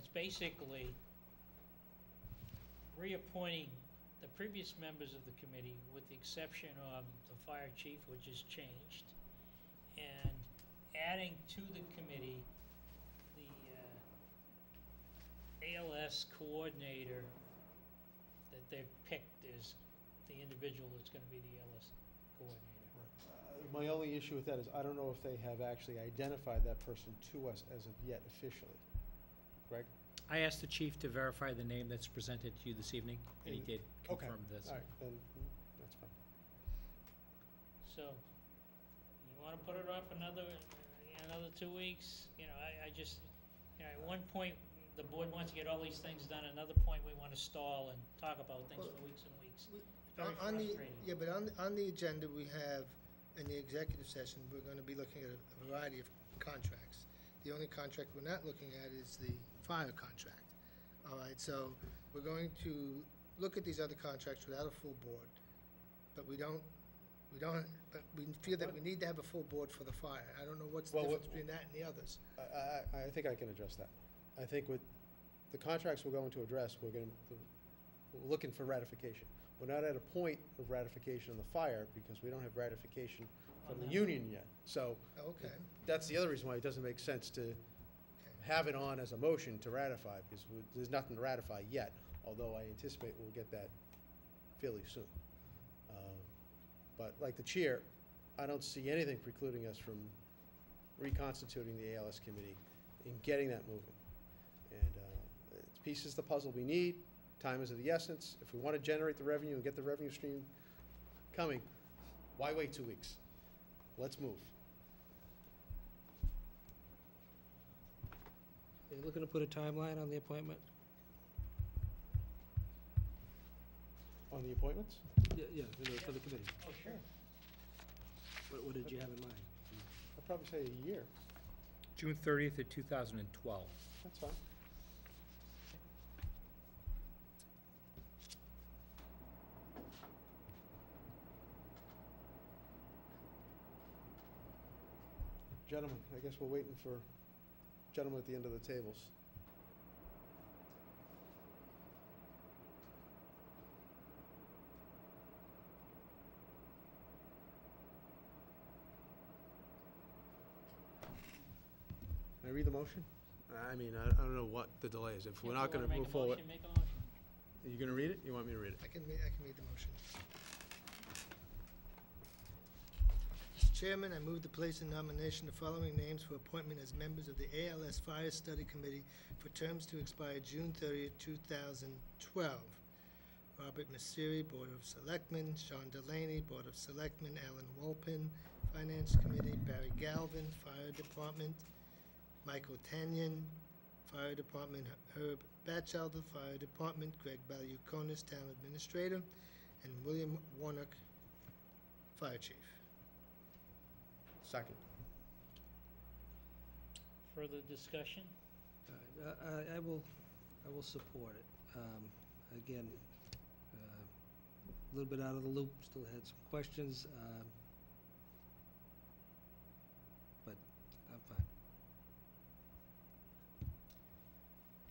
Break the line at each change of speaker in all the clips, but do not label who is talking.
it's basically reappointing the previous members of the committee with the exception of the fire chief, which is changed, and adding to the committee the ALS coordinator that they've picked as the individual that's gonna be the ALS coordinator.
My only issue with that is I don't know if they have actually identified that person to us as of yet officially. Greg?
I asked the chief to verify the name that's presented to you this evening, and he did
Okay.
confirm this.
All right, then that's fine.
So, you wanna put it off another 2 weeks? You know, I just, you know, at one point, the board wants to get all these things done, another point, we wanna stall and talk about things for weeks and weeks. Very
On the,
frustrating.
yeah, but on the agenda, we have, in the executive session, we're gonna be looking at a variety of contracts. The only contract we're not looking at is the fire contract. All right, so we're going to look at these other contracts without a full board, but we feel that we need to have a full board for the fire. I don't know what's the
Well,
difference between that and the others.
I think I can address that. I think with the contracts we're going to address, we're looking for ratification. We're not at a point of ratification on the fire because we don't have ratification from the union yet. So
Okay,
that's the other reason why it doesn't make sense to have it on as a motion to ratify, because there's nothing to ratify yet, although I anticipate we'll get that fairly soon. But like the chair, I don't see anything precluding us from reconstituting the ALS committee and getting that moving. And it's pieces of the puzzle we need. Time is of the essence. If we want to generate the revenue and get the revenue stream coming, why wait 2 weeks? Let's move.
Are you looking to put a timeline on the appointment?
On the appointments?
Yeah, for the committee.
Oh, sure.
What did you have in mind?
I'd probably say a year.
June 30th of 2012.
That's fine. Gentlemen, I guess we're waiting for gentlemen at the end of the tables. Can I read the motion? I mean, I don't know what the delay is. If we're not gonna move forward,
Make a motion.
are you gonna read it? You want me to read it?
I can read the motion. Mr. Chairman, I move to place in nomination the following names for appointment as members of the ALS Fire Study Committee for terms to expire June 30th, 2012. Robert Messeri, Board of Selectmen; Sean Delaney, Board of Selectmen; Alan Wolpin, Finance Committee; Barry Galvin, Fire Department; Michael Tanyan, Fire Department; Herb Batchelder, Fire Department; Greg Balukonis, Town Administrator; and William Warnock, Fire Chief.
Second.
Further discussion?
I will support it. Again, a little bit out of the loop, still had some questions, but I'm fine.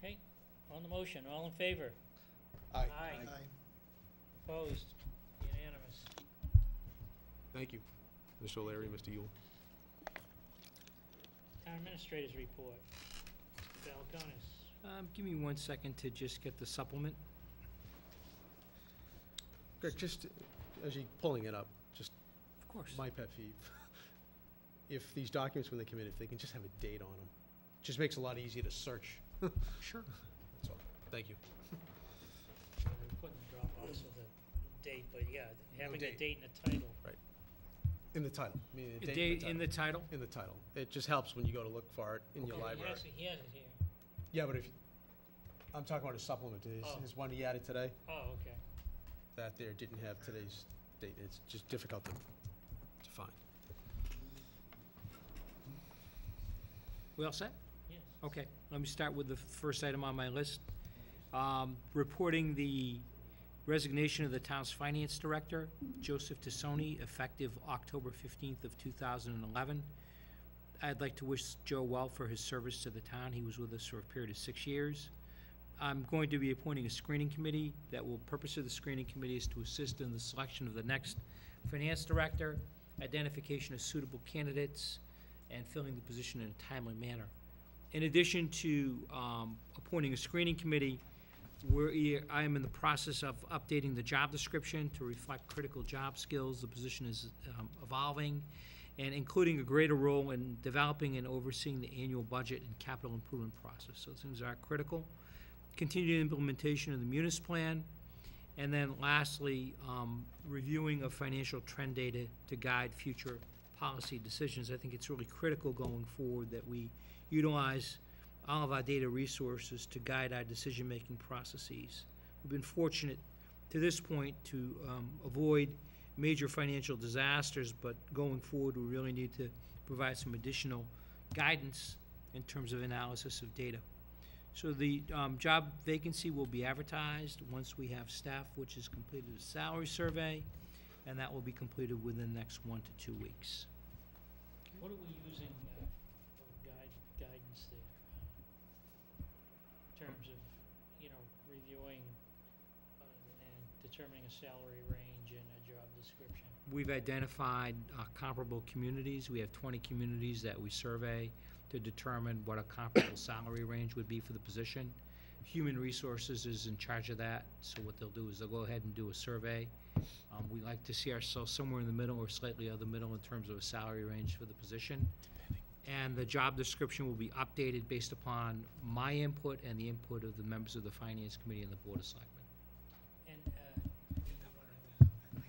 Okay, on the motion, all in favor?
Aye.
Aye.
Aye.
Opposed? Unanimous.
Thank you, Mr. O'Leary, Mr. Yule.
Town Administrator's report. Balconis.
Give me 1 second to just get the supplement.
Greg, just as you're pulling it up, just
Of course.
my pet peeve. If these documents, when they come in, if they can just have a date on them, just makes it a lot easier to search.
Sure.
That's all. Thank you.
We put in the Dropbox with a date, but yeah, having a
date.
date and a title.
In the title. I mean,
The
date
date in the title?
In the title. It just helps when you go to look for it in your
Oh,
library.
He has it here.
Yeah, but if, I'm talking about his supplement, his one he added today,
Oh, okay.
that there didn't have today's date. It's just difficult to find.
We all set?
Yes.
Okay, let me start with the first item on my list. Reporting the resignation of the town's finance director, Joseph Tassoni, effective October 15th of 2011. I'd like to wish Joe well for his service to the town. He was with us for a period of 6 years. I'm going to be appointing a screening committee. Purpose of the screening committee is to assist in the selection of the next finance director, identification of suitable candidates, and filling the position in a timely manner. In addition to appointing a screening committee, I am in the process of updating the job description to reflect critical job skills. The position is evolving, and including a greater role in developing and overseeing the annual budget and capital improvement process. So those things are critical. Continued implementation of the Munis plan, and then lastly, reviewing of financial trend data to guide future policy decisions. I think it's really critical going forward that we utilize all of our data resources to guide our decision-making processes. We've been fortunate to this point to avoid major financial disasters, but going forward, we really need to provide some additional guidance in terms of analysis of data. So the job vacancy will be advertised once we have staff, which has completed a salary survey, and that will be completed within the next 1 to 2 weeks.
What are we using for guidance there? In terms of, reviewing and determining a salary range and a job description?
We've identified comparable communities. We have 20 communities that we survey to determine what a comparable salary range would be for the position. Human Resources is in charge of that, so what they'll do is they'll go ahead and do a survey. We like to see ourselves somewhere in the middle or slightly out of the middle in terms of a salary range for the position. And the job description will be updated based upon my input and the input of the members of the Finance Committee and the Board of Selectmen.
And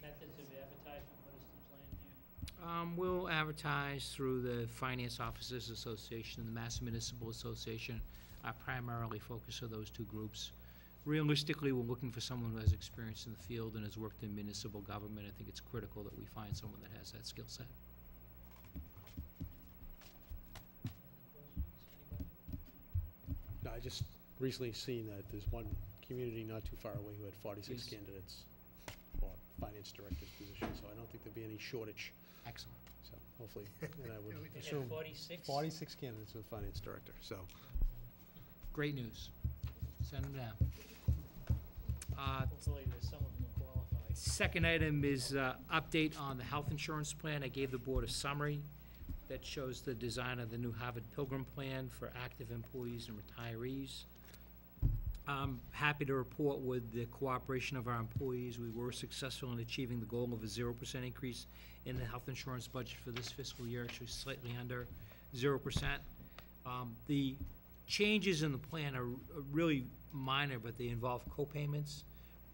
methods of advertisement, what is the plan there?
We'll advertise through the Finance Officers Association and the Mass Municipal Association. Our primarily focus are those two groups. Realistically, we're looking for someone who has experience in the field and has worked in municipal government. I think it's critical that we find someone that has that skill set.
No, I just recently seen that there's one community not too far away who had 46
Yes.
candidates for finance director's position, so I don't think there'll be any shortage.
Excellent.
So hopefully, and I would
They have
assume
46?
46 candidates for the finance director, so.
Great news. Send them down.
Hopefully there's some of them who qualify.
Second item is update on the health insurance plan. I gave the board a summary that shows the design of the new Harvard Pilgrim plan for active employees and retirees. I'm happy to report with the cooperation of our employees, we were successful in achieving the goal of a 0% increase in the health insurance budget for this fiscal year, actually slightly under 0%. The changes in the plan are really minor, but they involve co-payments,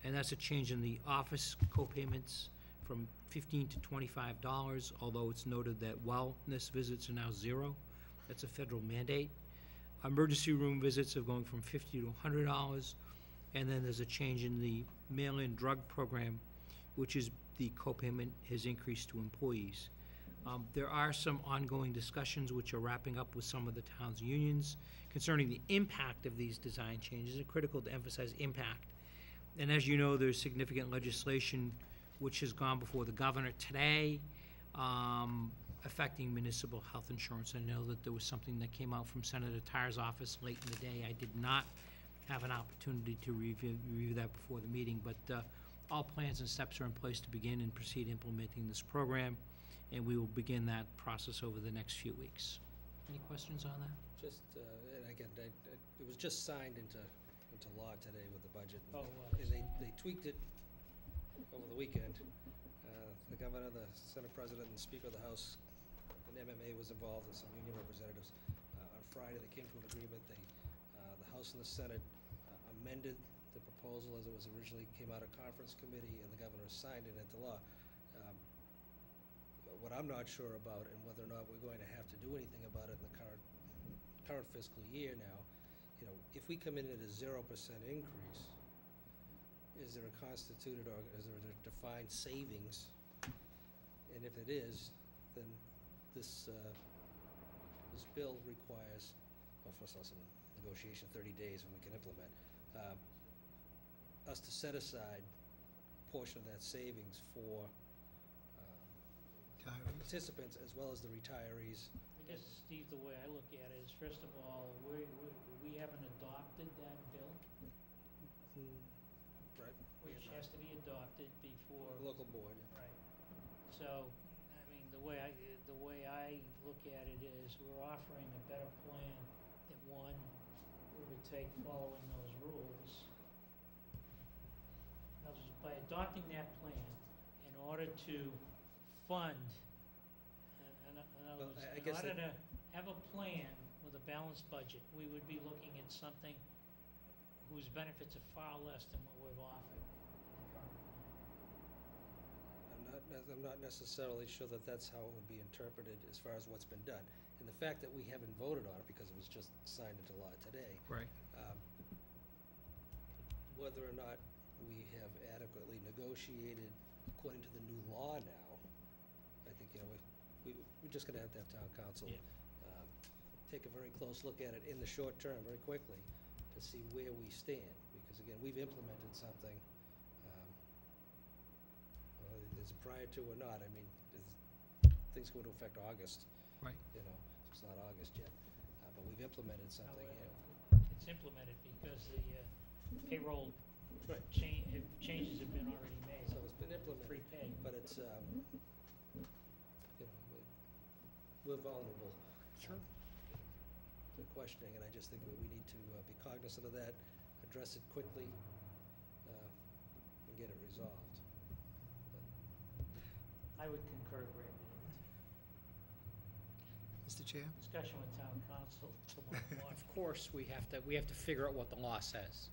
and that's a change in the office co-payments from $15 to $25, although it's noted that wellness visits are now 0. That's a federal mandate. Emergency room visits are going from $50 to $100, and then there's a change in the mail-in drug program, which is the co-payment has increased to employees. There are some ongoing discussions which are wrapping up with some of the town's unions concerning the impact of these design changes. It's critical to emphasize impact. And as you know, there's significant legislation which has gone before the governor today affecting municipal health insurance. I know that there was something that came out from Senator Tarr's office late in the day. I did not have an opportunity to review that before the meeting, but all plans and steps are in place to begin and proceed implementing this program, and we will begin that process over the next few weeks. Any questions on that?
Just, and again, it was just signed into law today with the budget.
Oh, it was.
And they tweaked it over the weekend. The governor, the Senate President, and the Speaker of the House, and MMA was involved, and some union representatives. On Friday, they came to an agreement. The House and the Senate amended the proposal as it was originally came out of conference committee, and the governor signed it into law. What I'm not sure about, and whether or not we're going to have to do anything about it in the current fiscal year now, if we come in at a 0% increase, is there a constituted or is there a defined savings? And if it is, then this bill requires, well, first of all, some negotiation, 30 days when we can implement, us to set aside a portion of that savings for participants as well as the retirees.
I guess, Steve, the way I look at it is, first of all, we haven't adopted that bill,
Right.
which has to be adopted before.
Local board, yeah.
Right. So, I mean, the way I look at it is, we're offering a better plan than one we would take following those rules. In other words, by adopting that plan, in order to fund, in other
Well,
words,
I
in
guess
order to have a plan with a balanced budget, we would be looking at something whose benefits are far less than what we've offered in the current plan.
I'm not necessarily sure that that's how it would be interpreted as far as what's been done. And the fact that we haven't voted on it because it was just signed into law today,
Right.
whether or not we have adequately negotiated according to the new law now, I think, we're just gonna have to have town council
Yeah.
take a very close look at it in the short term, very quickly, to see where we stand. Because again, we've implemented something, is it prior to or not, I mean, things go into effect August.
Right.
So it's not August yet, but we've implemented something here.
However, it's implemented because the payroll
Right.
changes have been already made.
So it's been implemented,
Prepaid.
but it's, we're vulnerable.
Sure.
To questioning, and I just think we need to be cognizant of that, address it quickly, and get it resolved.
I would concur greatly.
Mr. Chair?
Discussion with town council tomorrow morning.
Of course, we have to figure out what the law says.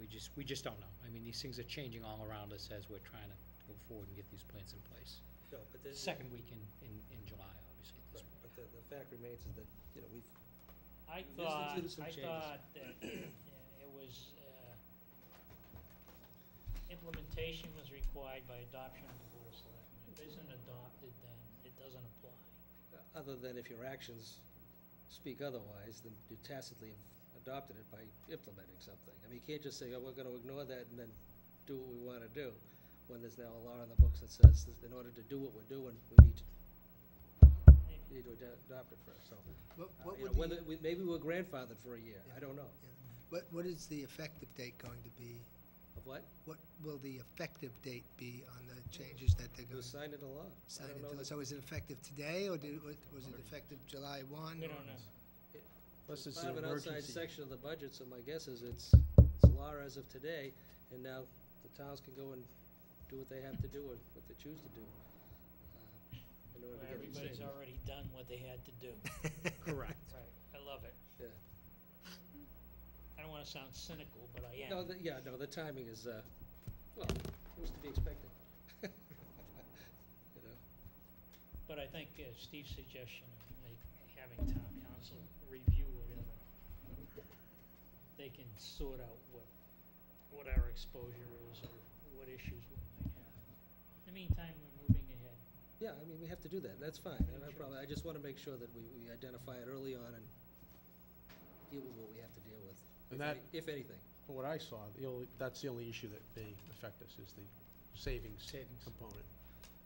We just don't know. I mean, these things are changing all around us as we're trying to go forward and get these plans in place.
No, but there's.
Second week in July, obviously, at this
Right,
point.
but the fact remains is that, we've,
I
We've
thought
instituted some changes.
that it was, implementation was required by adoption of the Board of Selectmen. If it isn't adopted, then it doesn't apply.
other than if your actions speak otherwise, then you tacitly have adopted it by implementing something. I mean, you can't just say, oh, we're gonna ignore that and then do what we wanna do, when there's now a law in the books that says, that in order to do what we're doing, we need to adopt it first, so.
What
you know,
would
whether,
the,
maybe we're grandfathered for a year, I don't know.
what is the effective date going to be?
Of what?
What will the effective date be on the changes that they're
It
going
was
to
signed into law.
sign
I don't know
into?
that-
So is it effective today, or was it effective July 1?
We
or-
don't know.
Plus it's
Part of
an
an outside
emergency.
section of the budget, so my guess is it's law as of today, and now the towns can go and do what they have to do, or what they choose to do, in order to
Where
get the
everybody's
savings.
already done what they had to do.
Correct.
Right, I love it.
Yeah.
I don't wanna sound cynical, but I am.
No, the timing is, well, it was to be expected. You know,
But I think Steve's suggestion of having town council review whatever, they can sort out what our exposure is or what issues we might have. In the meantime, we're moving ahead.
yeah, I mean, we have to do that, that's fine, and I just wanna make sure that we identify it early on and deal with what we have to deal with,
And that-
if anything.
From what I saw, that's the only issue that may affect us, is the savings
Savings.
component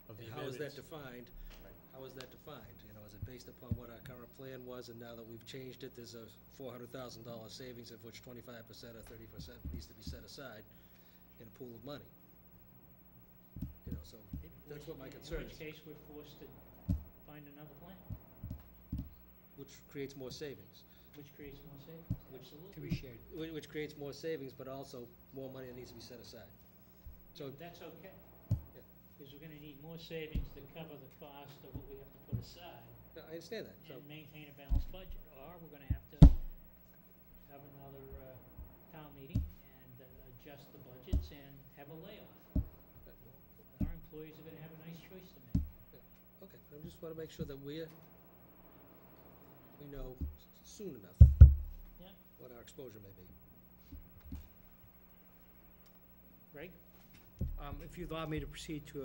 of the
And how is
amendments.
that defined?
Right.
How is that defined? Is it based upon what our current plan was, and now that we've changed it, there's a $400,000 savings, of which 25% or 30% needs to be set aside in a pool of money? So that's what my concern
In which
is,
case, we're forced to find another plan,
which creates more savings.
which creates more savings,
To be
absolutely.
shared.
Which creates more savings, but also more money that needs to be set aside. So,
That's okay.
Yeah.
Because we're gonna need more savings to cover the cost of what we have to put aside
I understand that, so,
and maintain a balanced budget. Or we're gonna have to have another, town meeting and adjust the budgets and have a layoff. Our employees are gonna have a nice choice to make.
okay, I just wanna make sure that we know soon enough
Yeah,
what our exposure may be.
Greg?
If you'd allow me to proceed to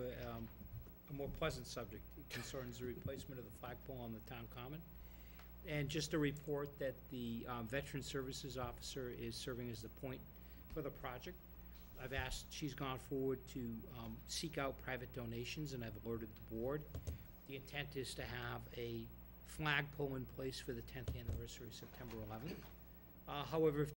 a more pleasant subject, it concerns the replacement of the flagpole on the town common. And just a report that the Veteran Services Officer is serving as the point for the project. I've asked, she's gone forward to seek out private donations, and I've alerted the board. The intent is to have a flagpole in place for the 10th anniversary, September 11th. However, if